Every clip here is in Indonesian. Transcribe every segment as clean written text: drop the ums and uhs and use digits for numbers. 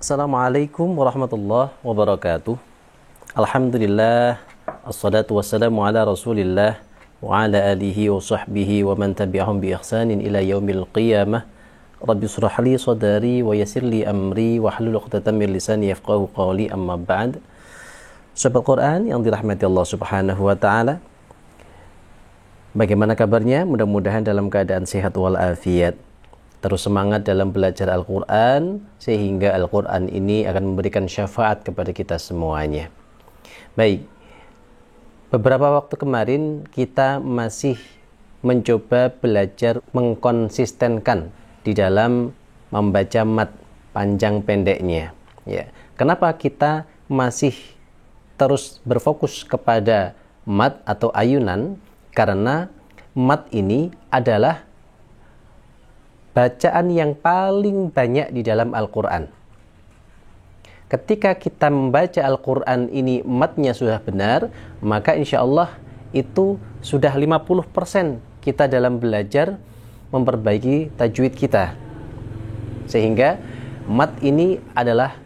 Assalamualaikum warahmatullahi wabarakatuh. Alhamdulillah, assalatu wassalamu ala rasulillah wa ala alihi wa sahbihi wa man tabi'ahum bi ihsanin ila yaumil qiyamah. Rabbi shrah li sadri wa yassir li amri wa hlul 'uqdatam min lisani yafqahu qawli, amma ba'd. Sahabat Quran yang dirahmati Allah Subhanahu wa taala, bagaimana kabarnya? Mudah-mudahan dalam keadaan sehat walafiat. Terus semangat dalam belajar Al-Quran, sehingga Al-Quran ini akan memberikan syafaat kepada kita semuanya. Baik, beberapa waktu kemarin kita masih mencoba belajar mengkonsistenkan di dalam membaca mat panjang pendeknya. Ya. Kenapa kita masih terus berfokus kepada mat atau ayunan? Karena mat ini adalah bacaan yang paling banyak di dalam Al-Quran. Ketika kita membaca Al-Quran ini matnya sudah benar, maka insya Allah itu sudah 50% kita dalam belajar memperbaiki tajwid kita. Sehingga mat ini adalah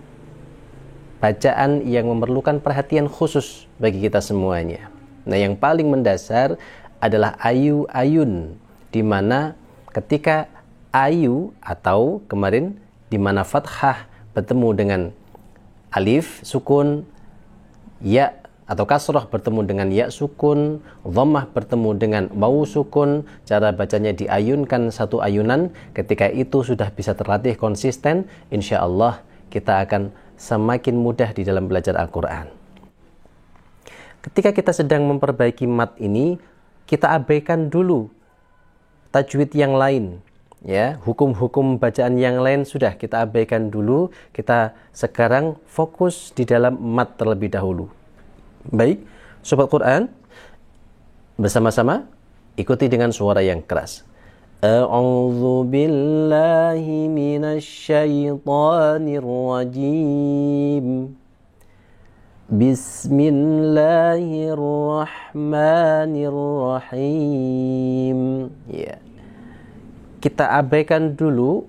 bacaan yang memerlukan perhatian khusus bagi kita semuanya. Nah, yang paling mendasar adalah ayu-ayun, di mana ketika ayu atau kemarin di mana fathah bertemu dengan alif sukun, ya atau kasrah bertemu dengan ya sukun, dhammah bertemu dengan wawu sukun, cara bacanya diayunkan satu ayunan. Ketika itu sudah bisa terlatih konsisten, insya Allah kita akan semakin mudah di dalam belajar Al-Quran. Ketika kita sedang memperbaiki mat ini, kita abaikan dulu tajwid yang lain. Ya, hukum-hukum bacaan yang lain sudah kita abaikan dulu. Kita sekarang fokus di dalam mat terlebih dahulu. Baik, Sobat Quran, bersama-sama ikuti dengan suara yang keras. A'udzu billahi minasyaitonir rajim. Bismillahirrahmanirrahim. Ya. Kita abaikan dulu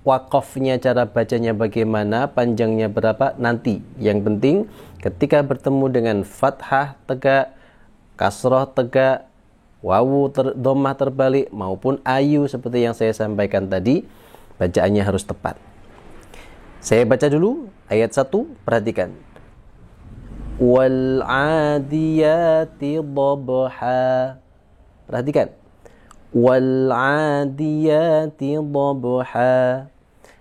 wakofnya, cara bacanya bagaimana, panjangnya berapa, nanti. Yang penting ketika bertemu dengan fathah tegak, kasroh tegak, wawu dhammah terbalik, maupun ayu seperti yang saya sampaikan tadi, bacaannya harus tepat. Saya baca dulu ayat 1, perhatikan. Wal 'adiyati dhabha. Perhatikan. Wal 'adiyati dhabha.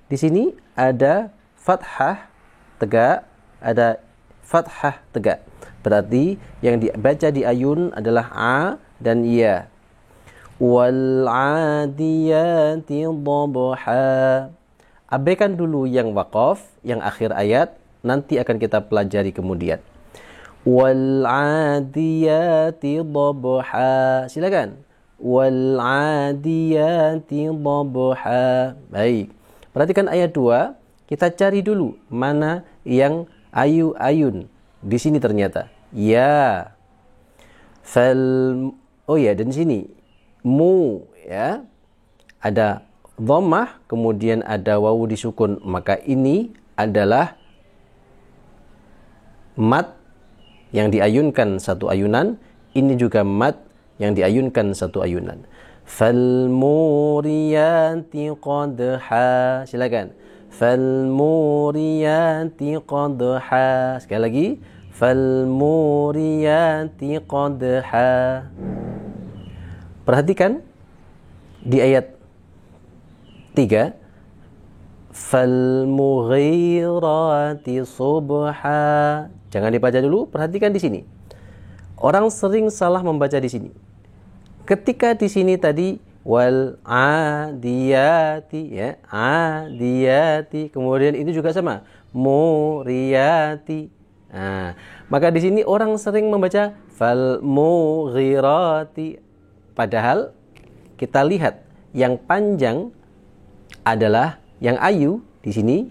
Di sini ada fathah tegak, ada fathah tegak. Berarti yang dibaca di ayun adalah a dan ya. Wal 'adiyati dhabha. Abaikan dulu yang waqaf, yang akhir ayat, nanti akan kita pelajari kemudian. Wal 'adiyati dhabha. Silakan. Wal 'adiyati dhabha. Baik. Perhatikan ayat 2. Kita cari dulu mana yang ayu-ayun. Di sini ternyata ya. Dan di sini mu, ya. Ada dhammah, kemudian ada wawu disukun, maka ini adalah mat yang diayunkan satu ayunan. Ini juga mat yang diayunkan satu ayunan. Falmuriyati qadha. Silakan. Falmuriyati qadha. Sekali lagi. Falmuriyati qadha. Perhatikan di ayat 3. Falmughirati subha. Jangan dibaca dulu, perhatikan di sini. Orang sering salah membaca di sini. Ketika di sini tadi wal 'adiyati, ya, 'adiyati, kemudian itu juga sama, muriyati. Nah, maka di sini orang sering membaca fal mughirati, padahal kita lihat yang panjang adalah yang ayu di sini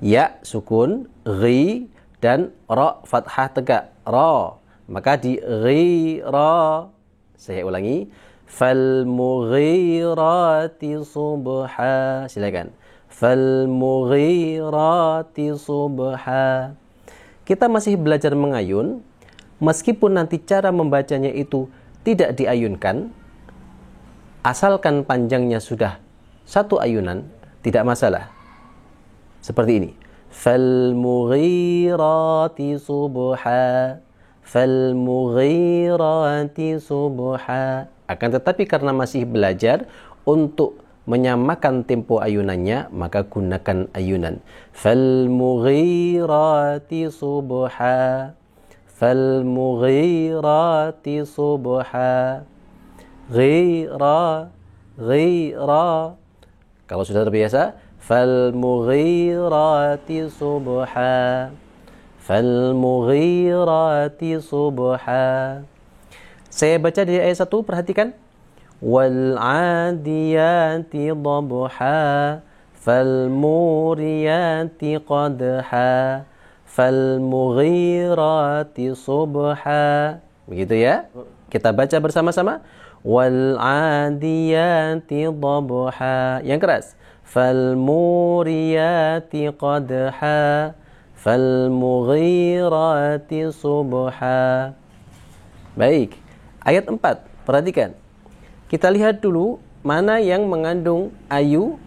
ya sukun, ghi dan ra fathah tegak, ra. Maka di ghira. Saya ulangi. Fal mughirati subha. Silakan. falmughirati subha. Kita masih belajar mengayun, meskipun nanti cara membacanya itu tidak diayunkan, asalkan panjangnya sudah satu ayunan, tidak masalah. Seperti ini. Falmughirati subha, falmughirati subha. Akan tetapi karena masih belajar untuk menyamakan tempo ayunannya, maka gunakan ayunan. Falmughirati subha, falmughirati subha. Ghira, ghira. Kalau sudah terbiasa, falmughirati subha, falmughirati subha. Saya baca dari ayat 1, perhatikan. Wal'adiyati dhabha, falmuriyati qadha, falmughirati subha. Begitu ya. Kita baca bersama-sama. Wal'adiyati dhabha. Yang keras. Falmuriyati qadha, falmughirati subha. Baik. Ayat 4. Perhatikan. Kita lihat dulu mana yang mengandung ayu.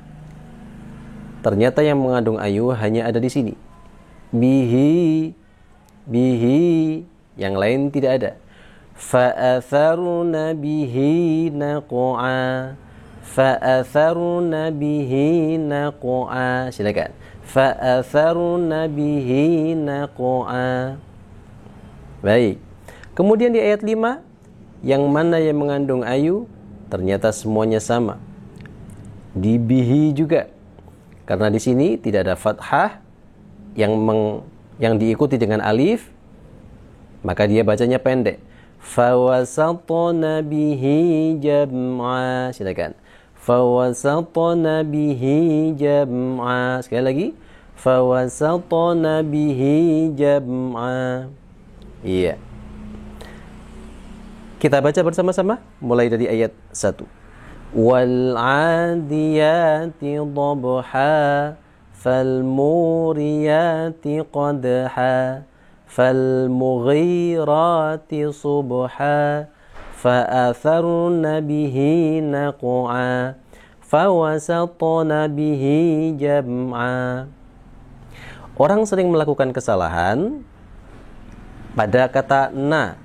Ternyata yang mengandung ayu hanya ada di sini. Bihi, bihi. Yang lain tidak ada. Fa'atharna bihi naq'a, fa'atharna bihi naq'a. Silakan. Fa'atharna bihi naq'a. Baik. Kemudian di ayat 5, yang mana yang mengandung ayu? Ternyata semuanya sama. Di bihi juga. Karena di sini tidak ada fathah yang diikuti dengan alif, maka dia bacanya pendek. Fawasatna bihi jam'a. Silakan. Fawasatna bihi jam'a. Sekali lagi. Fawasatna bihi jam'a. Iya. Kita baca bersama-sama mulai dari ayat 1. Wal'adiyati dhabha, falmuriyati qadha, falmughirati subha, fa'atharna bihi naq'a, fawasatna bihi jam'a. Orang sering melakukan kesalahan pada kata na.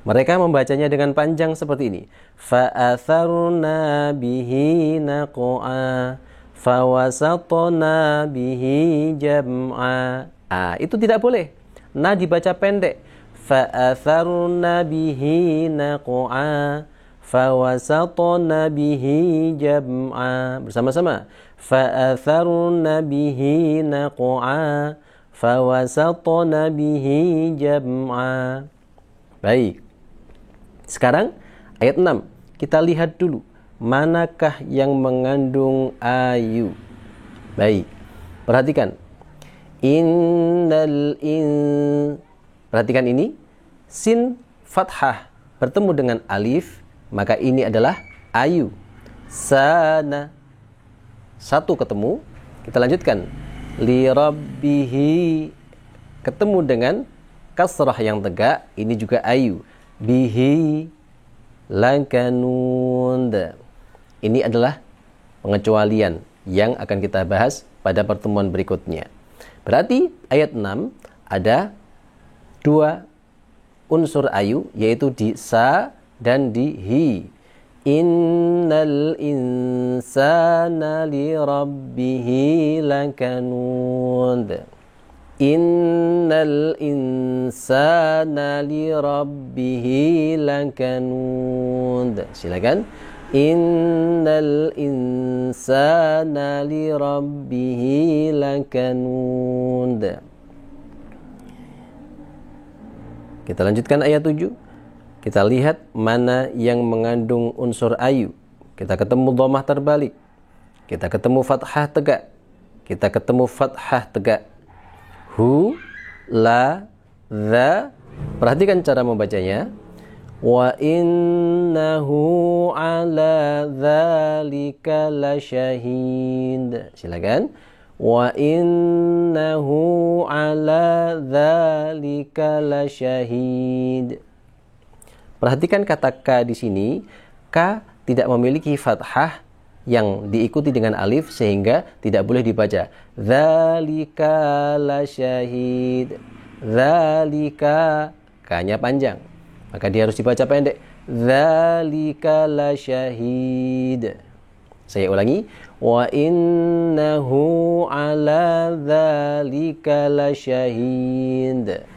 Mereka membacanya dengan panjang seperti ini. Fa'atharna bihi naq'a, fawasatna bihi jam'a. Itu tidak boleh. Na dibaca pendek. Fa'atharna bihi naq'a, fawasatna bihi jam'a. Bersama-sama. Fa'atharna bihi naq'a, fawasatna bihi jam'a. Baik. Sekarang ayat 6. Kita lihat dulu manakah yang mengandung ayu. Baik. Perhatikan. Perhatikan ini. Sin fathah bertemu dengan alif, maka ini adalah ayu. Sana. Satu ketemu. Kita lanjutkan. Li rabbihi. Ketemu dengan kasrah yang tegak, ini juga ayu. Bihi lakanun. Ini adalah pengecualian yang akan kita bahas pada pertemuan berikutnya. Berarti ayat 6 ada 2 unsur ayu, yaitu di sa dan di hi. Innal insana li rabbihi lakanud. Innal insana li rabbihi lakanud. Silakan. Innal insana li rabbihi lakanud. Kita lanjutkan ayat 7. Kita lihat mana yang mengandung unsur ayu. Kita ketemu dhammah terbalik. Kita ketemu fathah tegak. Kita ketemu fathah tegak. Hu, la, dha. Perhatikan cara membacanya. Wa innahu ala dzalika lasyahid. Silakan. Wa innahu ala dzalika lasyahid. Perhatikan kata ka di sini. Ka tidak memiliki fathah yang diikuti dengan alif sehingga tidak boleh dibaca dzalika lasyahid. Dzalika, ka-nya panjang. Maka dia harus dibaca pendek. Dzalika lasyahid. Saya ulangi. Wa innahu ala dzalika lasyahid.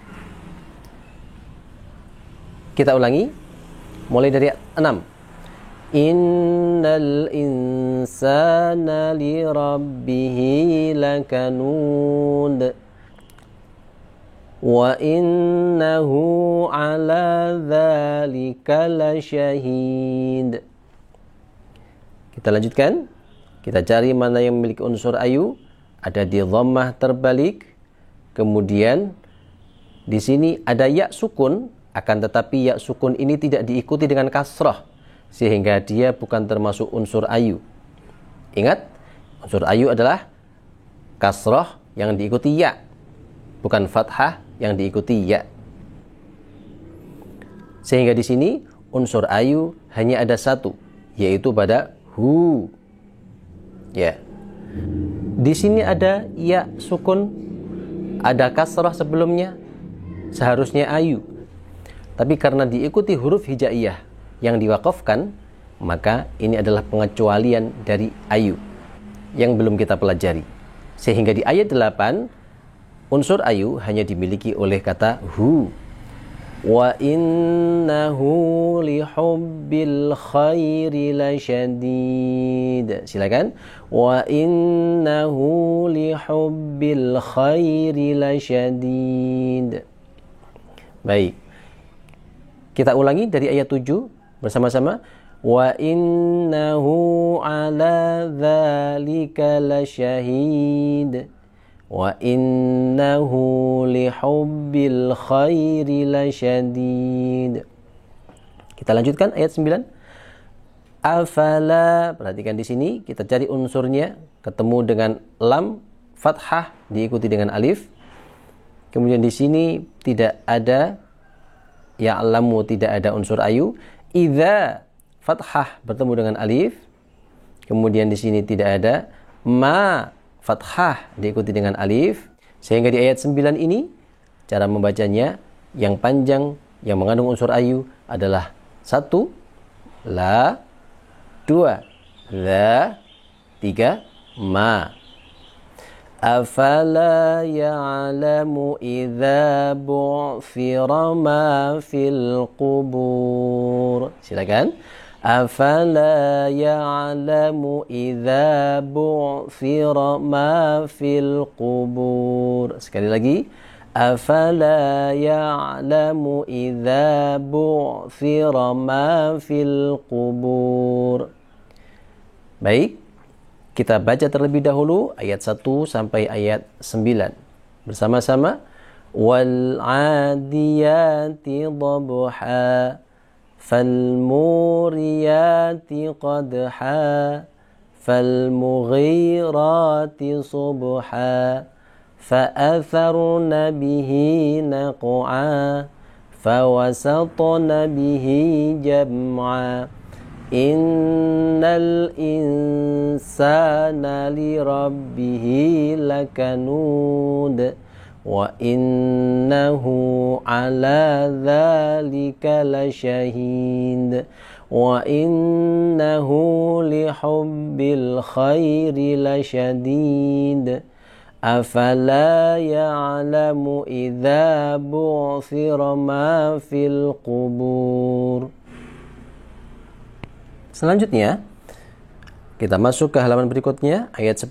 Kita ulangi. Mulai dari 6. Innal insana li rabbihi lakanud. Wa innahu ala dzalika lasyahid. Kita lanjutkan. Kita cari mana yang memiliki unsur ayu. Ada di dhammah terbalik. Kemudian di sini ada ya sukun, akan tetapi ya sukun ini tidak diikuti dengan kasrah sehingga dia bukan termasuk unsur ayu. Ingat, unsur ayu adalah kasrah yang diikuti ya, bukan fathah yang diikuti ya. Sehingga di sini unsur ayu hanya ada satu, yaitu pada hu. Ya. Di sini ada ya sukun, ada kasrah sebelumnya, seharusnya ayu. Tapi karena diikuti huruf hijaiyah yang diwaqafkan, maka ini adalah pengecualian dari ayu yang belum kita pelajari. Sehingga di ayat 8 unsur ayu hanya dimiliki oleh kata hu. Wa innahu lihubbil khairi lasyadid. Silakan. Wa innahu lihubbil khairi lasyadid. Baik. Kita ulangi dari ayat 7 bersama-sama. Wa innahu ala dzalika lasyahid. Wa innahu lihubbil khairi lasyadid. Kita lanjutkan ayat 9. Afala, perhatikan di sini kita cari unsurnya, ketemu dengan lam fathah diikuti dengan alif. Kemudian di sini tidak ada ya'lamu, tidak ada unsur ayu. Idza fathah bertemu dengan alif. Kemudian di sini tidak ada ma fathah diikuti dengan alif. Sehingga di ayat 9 ini cara membacanya yang panjang yang mengandung unsur ayu adalah 1 la, 2 la, 3 ma. Afala ya'lamu idza bu'thira ma fil qubur. Silakan. Afala ya'lamu idza bu'thira ma fil qubur. Sekali lagi. Afala ya'lamu idza bu'thira ma fil qubur. Baik, kita baca terlebih dahulu ayat 1 sampai ayat 9 bersama-sama. Wal 'adiyati dhabha فالموريات قدحا فالمغيرات صبحا فأثرن به نقعا فوسطن به جمعا إن الإنسان لربه لكنود وَإِنَّهُ عَلَى ذَلِكَ لَشَهِيدٌ وَإِنَّهُ لِحُبِّ الْخَيْرِ لَشَدِيدٌ أَفَلَا يَعْلَمُ إِذَا بُعْثِرَ مَا فِي الْقُبُورِ. Selanjutnya kita masuk ke halaman berikutnya ayat 10.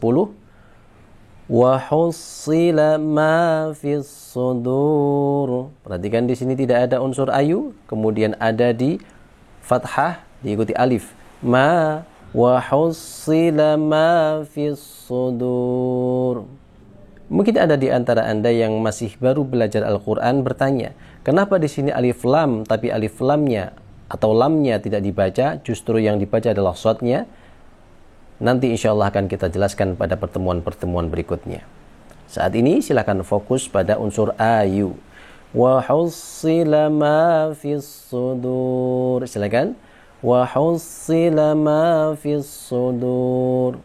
Wa hussila ma fis sudur. Perhatikan di sini tidak ada unsur ayu, kemudian ada di fathah diikuti alif. Ma wa hussila ma fis sudur. Mungkin ada di antara Anda yang masih baru belajar Al-Qur'an bertanya, kenapa di sini alif lam tapi alif lamnya atau lamnya tidak dibaca, justru yang dibaca adalah sodnya, nanti insya Allah akan kita jelaskan pada pertemuan-pertemuan berikutnya. Saat ini silakan fokus pada unsur ayu. Wa hussila ma fis sudur. Silakan. Wa hussila ma fis sudur.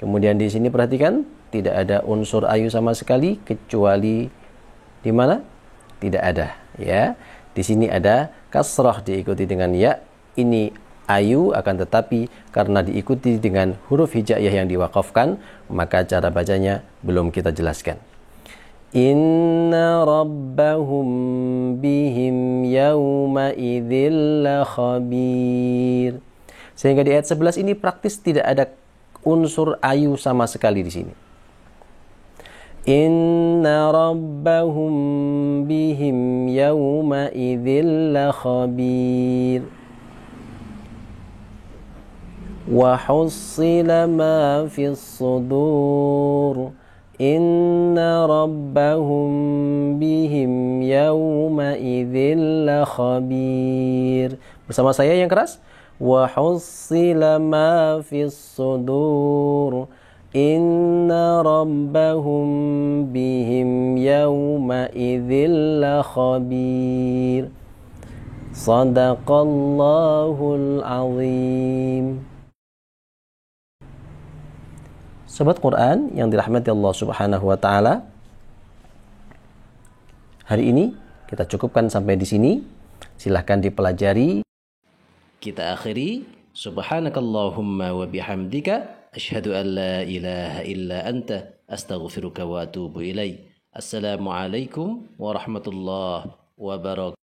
Kemudian di sini perhatikan, tidak ada unsur ayu sama sekali kecuali di mana? Tidak ada, ya. Di sini ada kasrah diikuti dengan ya. Ini ayu, akan tetapi karena diikuti dengan huruf hijaiyah yang diwakafkan, maka cara bacanya belum kita jelaskan. Inna rabbahum bihim yawma idzil khabir. Sehingga di ayat 11 ini praktis tidak ada unsur ayu sama sekali di sini. Inna rabbahum bihim yawma idzil khabir. Wa hussila ma fis sudur. Inna rabbahum bihim yawma idzil khabir. Bersama saya yang keras. Wa hussila ma fis sudur. Inna rabbahum bihim yawma idzil khabir. Sadaqallahul azim. Sobat Quran yang dirahmati Allah Subhanahu wa taala, hari ini kita cukupkan sampai di sini. Silahkan dipelajari. Kita akhiri. Subhanakallahumma wa bihamdika asyhadu an la ilaha illa anta astaghfiruka wa atubu ilaik. Assalamualaikum warahmatullahi wabarakatuh.